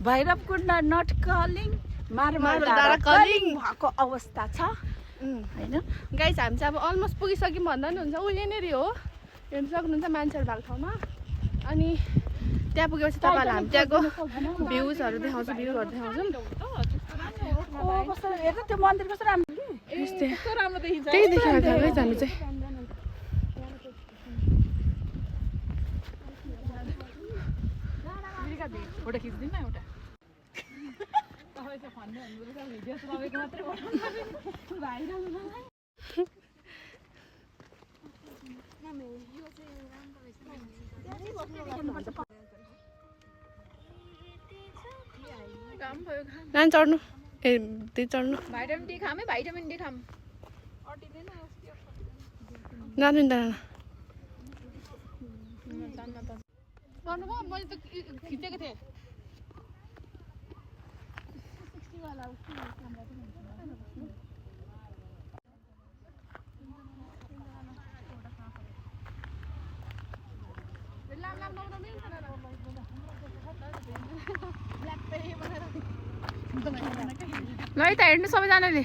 भैरवकुण्ड not calling marble डाँडा calling भएको अवस्था छ हैन गाइस हामी चाहिँ अब अलमोस्ट पुगिसक्यौँ भन्दा नि हुन्छ उ यहाँनेरि हो हेर्नु सक्नुहुन्छ मान्छेहरू भएको ठाउँमा अनि त्यहाँ पुगेपछि तपाईँहरूलाई हामी त्यहाँको भ्युजहरू देखाउँछौँ हेर्नु त्यो मन्दिर कस्तो राम्रो त्यही देखेर गएको हामी चाहिँ फोटो खिच्दिनु न एउटा तपाईँ चाहिँ भन्नु हुँदो रहेछ भिडियो तपाईँको मात्रै बनाउनु भाइरल नानी चढ्नु ए त्यही चढ्नु भाइटामिन डी खाम है भाइटामिन डी खाम जानु नि त गर्नुभयो मैले त खिचेको थिएँ ल है त हेर्नु सबैजनाले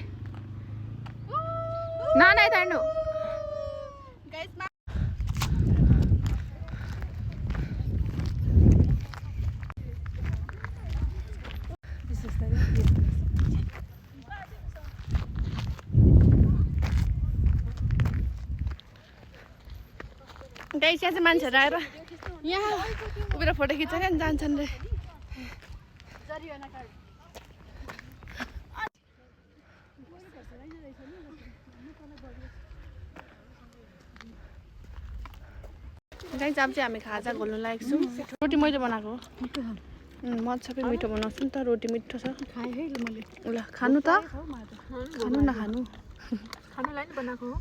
नाना यता हेर्नु गाइस यहाँ चाहिँ मान्छेहरू आएर यहाँ उभिएर फोटो खिचेर नि जान्छन् रे गाइस अब चाहिँ हामी खाजा घोल्नु लागेको छौँ रोटी मैले बनाएको मजाले मिठो बनाउँछु नि त रोटी मिठो छ ल खानु त खानु न खानु खानुलाई नि बनाएको हो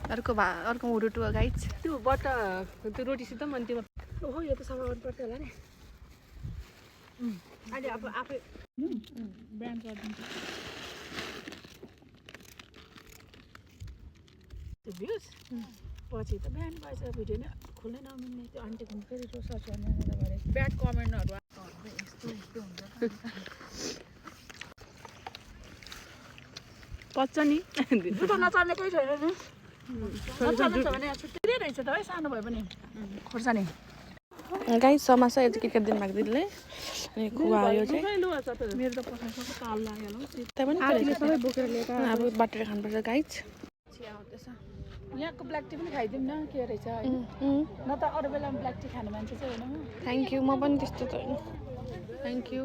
अर्को हुरुटु गाइस त्यो बट्टा त्यो रोटीसित पनि त्यो ओहो यो त सफा गर्नु पर्छ होला नि अहिले अब आफै ब्रान्ड गरिदिन्छ त्यो भ्युज पछि त ब्यान्ड भएछ भिडियो नै खोल्नै नमिल्ने त्यो आन्टीको फेरि सर्च गर्ने भरे ब्याड कमेन्टहरू यस्तो यस्तो हुन्छ पच्छ नि दुध नचल्ने कोही छैन नि नचल्ने छ भने छुट्टै रहेछ त है सानो भए पनि खोर्सानी गाइस समोसा यति के दिन माग्दिले अनि खुवायो चाहिँ मेरो त पठाएको काल लाग्यो होला त्यही पनि सबै बोकेर लिएर अब बाटेर खानुपर्छ गाइस यहाँको ब्ल्याक टी पनि खाइदिउँ न के रहेछ होइन न त अरू बेलामा ब्ल्याक टी खाने मान्छे चाहिँ होइन थ्याङ्क यू म पनि त्यस्तो त होइन थ्याङ्क यू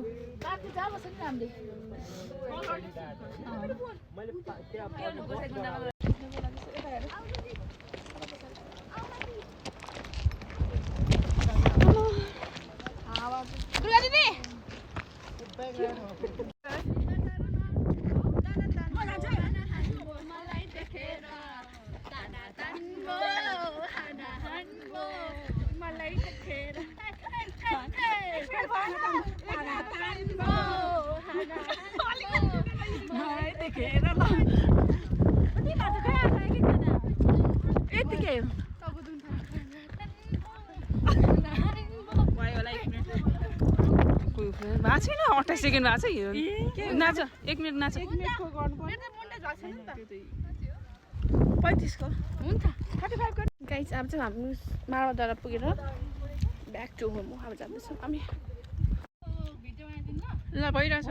भएको छैन 28 सेकेन्ड भएको छ नाच 1 मिनट नाच 35 को हुन्छ 35 को गाइस अब चाहिँ हामी मार्बल डाँडा पुगेर ब्याक टु होम अब जाँदैछौँ हामी ल भइरहेछ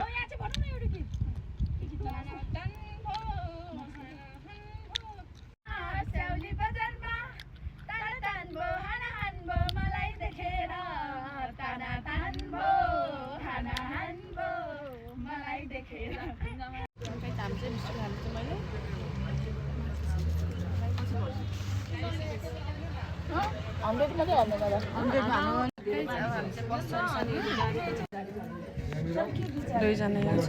दुईजना यहाँ छ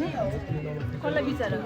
कसलाई बिचारा